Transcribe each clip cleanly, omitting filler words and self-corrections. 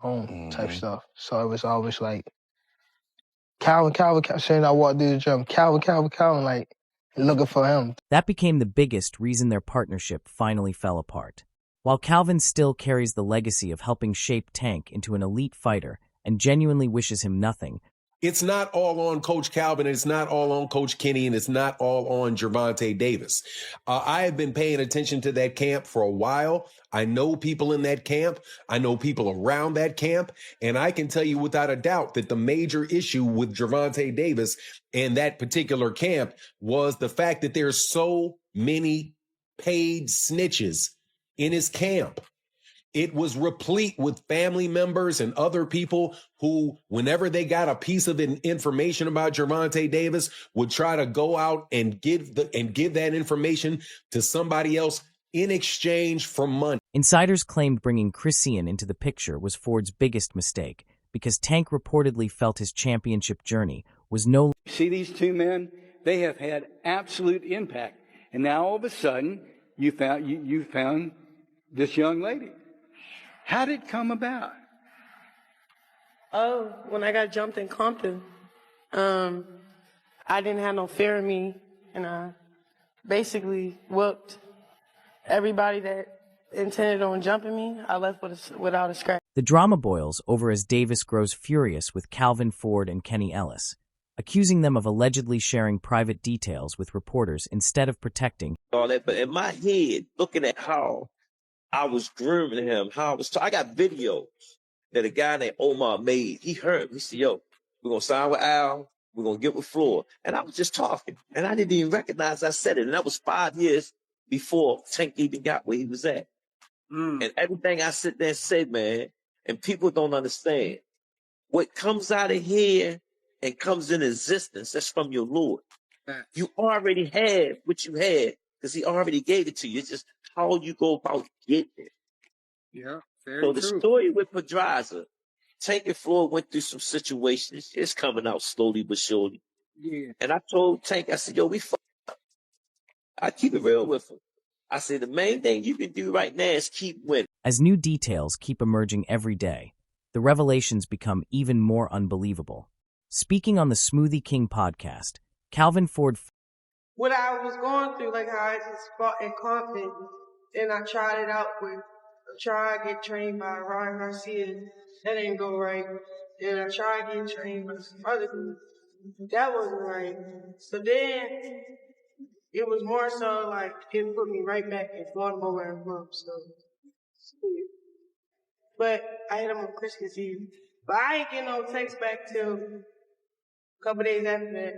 type stuff. So it was always like Calvin, saying I walked through the gym, Calvin, like looking for him. That became the biggest reason their partnership finally fell apart. While Calvin still carries the legacy of helping shape Tank into an elite fighter and genuinely wishes him nothing, it's not all on Coach Calvin, and it's not all on Coach Kenny, and it's not all on Gervonta Davis. I have been paying attention to that camp for a while. I know people in that camp. I know people around that camp. And I can tell you without a doubt that the major issue with Gervonta Davis and that particular camp was the fact that there's so many paid snitches in his camp. It was replete with family members and other people who, whenever they got a piece of information about Gervonta Davis, would try to go out and give that information to somebody else in exchange for money. Insiders claimed bringing Chris Ian into the picture was Ford's biggest mistake because Tank reportedly felt his championship journey was no. See these two men? They have had absolute impact, and now all of a sudden you found this young lady. How did it come about? Oh, when I got jumped in Compton, I didn't have no fear in me, and I basically whooped everybody that intended on jumping me. I left without a scratch. The drama boils over as Davis grows furious with Calvin Ford and Kenny Ellis, accusing them of allegedly sharing private details with reporters instead of protecting. All that, but in my head, looking at how I was grooming him, I got videos that a guy named Omar made. He heard me. He said, yo, we're going to sign with Al. We're going to get with Floyd. And I was just talking. And I didn't even recognize I said it. And that was 5 years before Tank even got where he was at. And everything I sit there and say, man, and people don't understand. What comes out of here and comes in existence, that's from your Lord. You already had what you had because he already gave it to you. It's just how you go about getting it. Yeah, very So true. the story with Pedraza, Tank and Floyd went through some situations. It's coming out slowly but surely. Yeah. And I told Tank, I said, yo, we fucked up. I keep it real with him. I said, the main thing you can do right now is keep winning. As new details keep emerging every day, the revelations become even more unbelievable. Speaking on the Smoothie King podcast, Calvin Ford. What I was going through, like how I just fought in Compton, and I tried it out with, to get trained by Ryan Garcia. That didn't go right. And I tried getting trained by some other people. That wasn't right. So then it was more so like it put me right back in Baltimore where I'm from. So, but I hit him on Christmas Eve. But I ain't getting no text back till a couple days after that.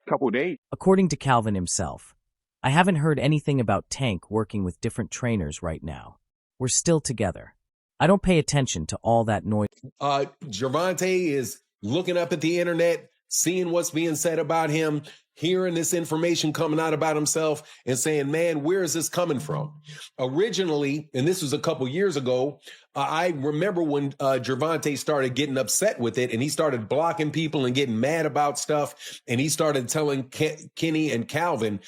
Couple days. According to Calvin himself, I haven't heard anything about Tank working with different trainers right now. We're still together. I don't pay attention to all that noise. Gervonta is looking up at the internet, seeing what's being said about him, hearing this information coming out about himself and saying, man, where is this coming from? Originally, and this was a couple years ago, I remember when Gervonta started getting upset with it and he started blocking people and getting mad about stuff. And he started telling Kenny and Calvin,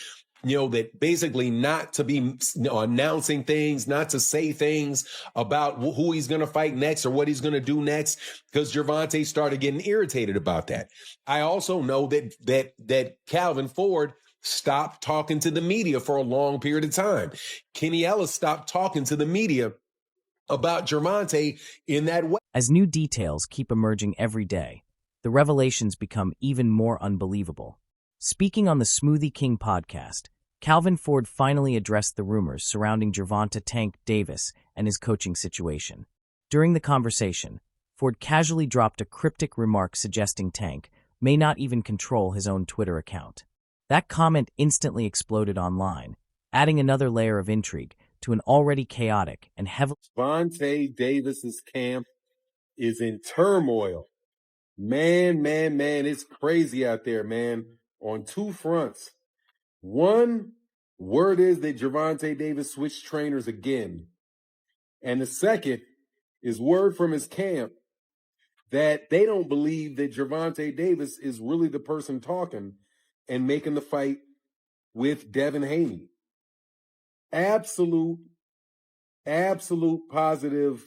that basically not to be announcing things, not to say things about who he's going to fight next or what he's going to do next, because Gervonta started getting irritated about that. I also know that Calvin Ford stopped talking to the media for a long period of time. Kenny Ellis stopped talking to the media about Gervonta in that way. As new details keep emerging every day, the revelations become even more unbelievable. Speaking on the Smoothie King podcast, Calvin Ford finally addressed the rumors surrounding Gervonta Tank Davis and his coaching situation. During the conversation, Ford casually dropped a cryptic remark suggesting Tank may not even control his own Twitter account. That comment instantly exploded online, adding another layer of intrigue to an already chaotic and heavily. Gervonta Davis's camp is in turmoil. Man, it's crazy out there, man, on two fronts. One, word is that Gervonta Davis switched trainers again. And the second is word from his camp that they don't believe that Gervonta Davis is really the person talking and making the fight with Devin Haney. Absolute positive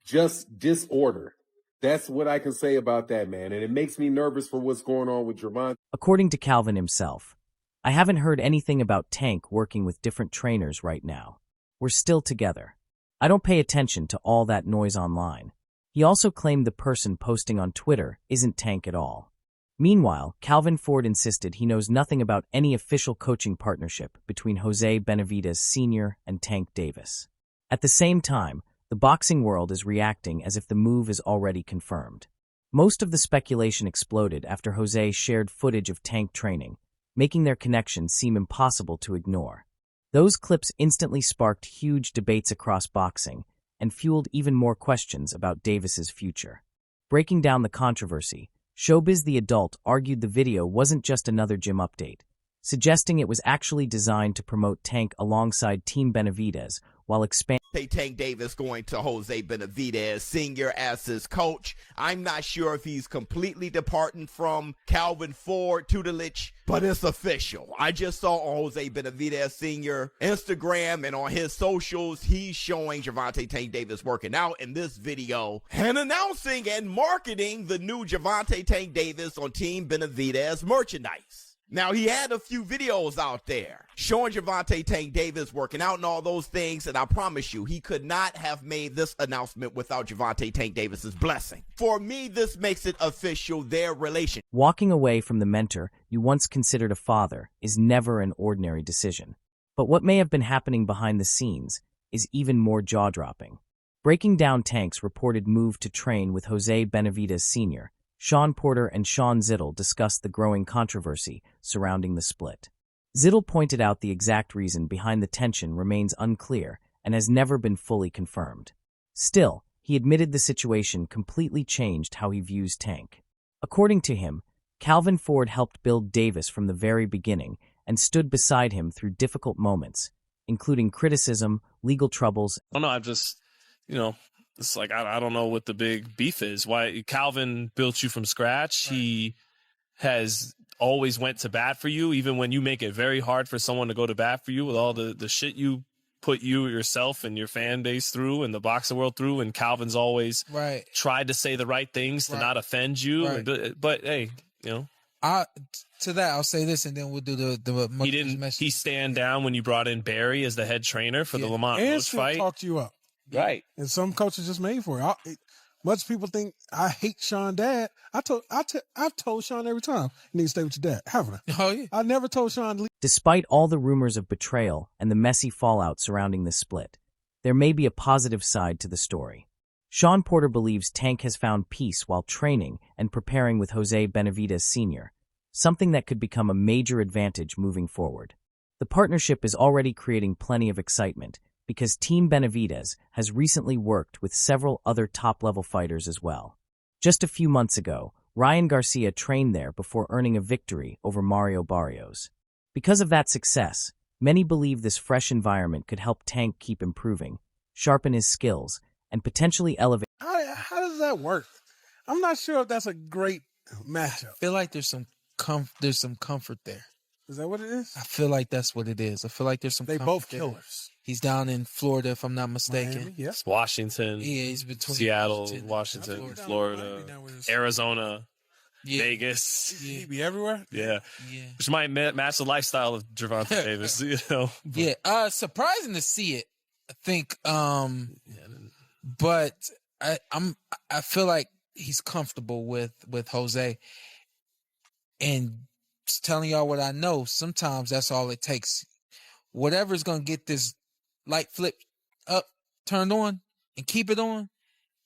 just disorder. That's what I can say about that, man. And it makes me nervous for what's going on with Gervonta. According to Calvin himself, I haven't heard anything about Tank working with different trainers right now. We're still together. I don't pay attention to all that noise online. He also claimed the person posting on Twitter isn't Tank at all. Meanwhile, Calvin Ford insisted he knows nothing about any official coaching partnership between Jose Benavidez Sr. and Tank Davis. At the same time, the boxing world is reacting as if the move is already confirmed. Most of the speculation exploded after Jose shared footage of Tank training, making their connection seem impossible to ignore. Those clips instantly sparked huge debates across boxing and fueled even more questions about Davis's future. Breaking down the controversy, Showbiz the Adult argued the video wasn't just another gym update, suggesting it was actually designed to promote Tank alongside Team Benavidez while expanding. Tank Davis going to Jose Benavidez Sr. as his coach. I'm not sure if he's completely departing from Calvin Ford tutelage, but it's official. I just saw on Jose Benavidez Sr. Instagram and on his socials, he's showing Gervonta Tank Davis working out in this video and announcing and marketing the new Gervonta Tank Davis on Team Benavidez merchandise. Now, he had a few videos out there showing Gervonta Tank Davis working out and all those things, and I promise you, he could not have made this announcement without Gervonta Tank Davis's blessing. For me, this makes it official, their relation. Walking away from the mentor you once considered a father is never an ordinary decision. But what may have been happening behind the scenes is even more jaw-dropping. Breaking down Tank's reported move to train with Jose Benavidez Sr., Sean Porter and Sean Zittel discussed the growing controversy surrounding the split. Zittel pointed out the exact reason behind the tension remains unclear and has never been fully confirmed. Still, he admitted the situation completely changed how he views Tank. According to him, Calvin Ford helped build Davis from the very beginning and stood beside him through difficult moments, including criticism, legal troubles. I don't know, I've just, it's like, I don't know what the big beef is. Why Calvin built you from scratch. Right. He has always went to bat for you, even when you make it very hard for someone to go to bat for you with all the shit you put you yourself and your fan base through and the boxing world through. And Calvin's always tried to say the right things to not offend you. Right. But hey, to that, I'll say this, and then we'll do the he stand down when you brought in Barry as the head trainer for the Lamont Roach fight. Talked you up. Right. And some coaches just made for it. Much people think I hate Sean dad. I've told Sean every time, you need to stay with your dad, haven't I? Oh, yeah. I never told Sean to leave. Despite all the rumors of betrayal and the messy fallout surrounding the split, there may be a positive side to the story. Sean Porter believes Tank has found peace while training and preparing with Jose Benavidez Sr., something that could become a major advantage moving forward. The partnership is already creating plenty of excitement, because Team Benavidez has recently worked with several other top-level fighters as well. Just a few months ago, Ryan Garcia trained there before earning a victory over Mario Barrios. Because of that success, many believe this fresh environment could help Tank keep improving, sharpen his skills, and potentially elevate. How does that work? I'm not sure if that's a great matchup. I feel like there's some comfort there. Is that what it is? I feel like that's what it is. I feel like there's some They comfort both there. killers. He's down in Florida, if I'm not mistaken. Miami, yeah. It's Washington. Yeah, he's between Seattle, Washington, Florida, Arizona, Vegas. Yeah. He be everywhere? Yeah. Which might match the lifestyle of Gervonta Davis, Yeah. Surprising to see it, I think. But I feel like he's comfortable with Jose. And just telling y'all what I know, sometimes that's all it takes. Whatever's going to get this light flip up, turned on, and keep it on,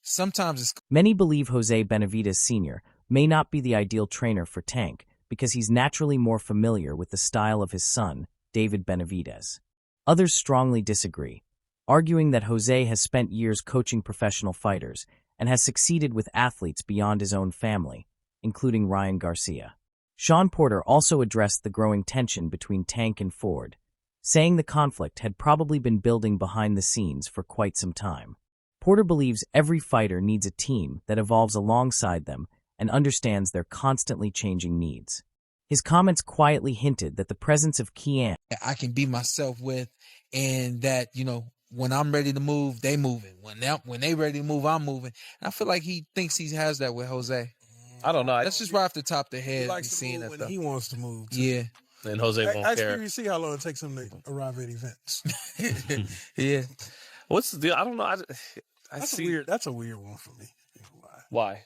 sometimes it's... Many believe Jose Benavidez Sr. may not be the ideal trainer for Tank because he's naturally more familiar with the style of his son, David Benavidez. Others strongly disagree, arguing that Jose has spent years coaching professional fighters and has succeeded with athletes beyond his own family, including Ryan Garcia. Sean Porter also addressed the growing tension between Tank and Ford, saying the conflict had probably been building behind the scenes for quite some time. Porter believes every fighter needs a team that evolves alongside them and understands their constantly changing needs. His comments quietly hinted that the presence of Kian I can be myself with, and that, when I'm ready to move, they moving. When they ready to move, I'm moving. And I feel like he thinks he has that with Jose. I don't know. That's just right off the top of the head. He likes to seeing move that when stuff. he wants to move. Too. Yeah. And Jose won't I care. expect to see how long it takes him to arrive at events. Yeah. What's the deal? I don't know. That's a weird one for me. Why?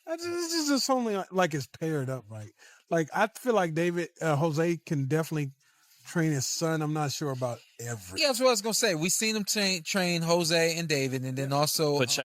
It's just only like it's paired up right. Like I feel like Jose can definitely train his son. I'm not sure about everything. Yeah, that's what I was gonna say. We seen him train Jose and David, and then also But check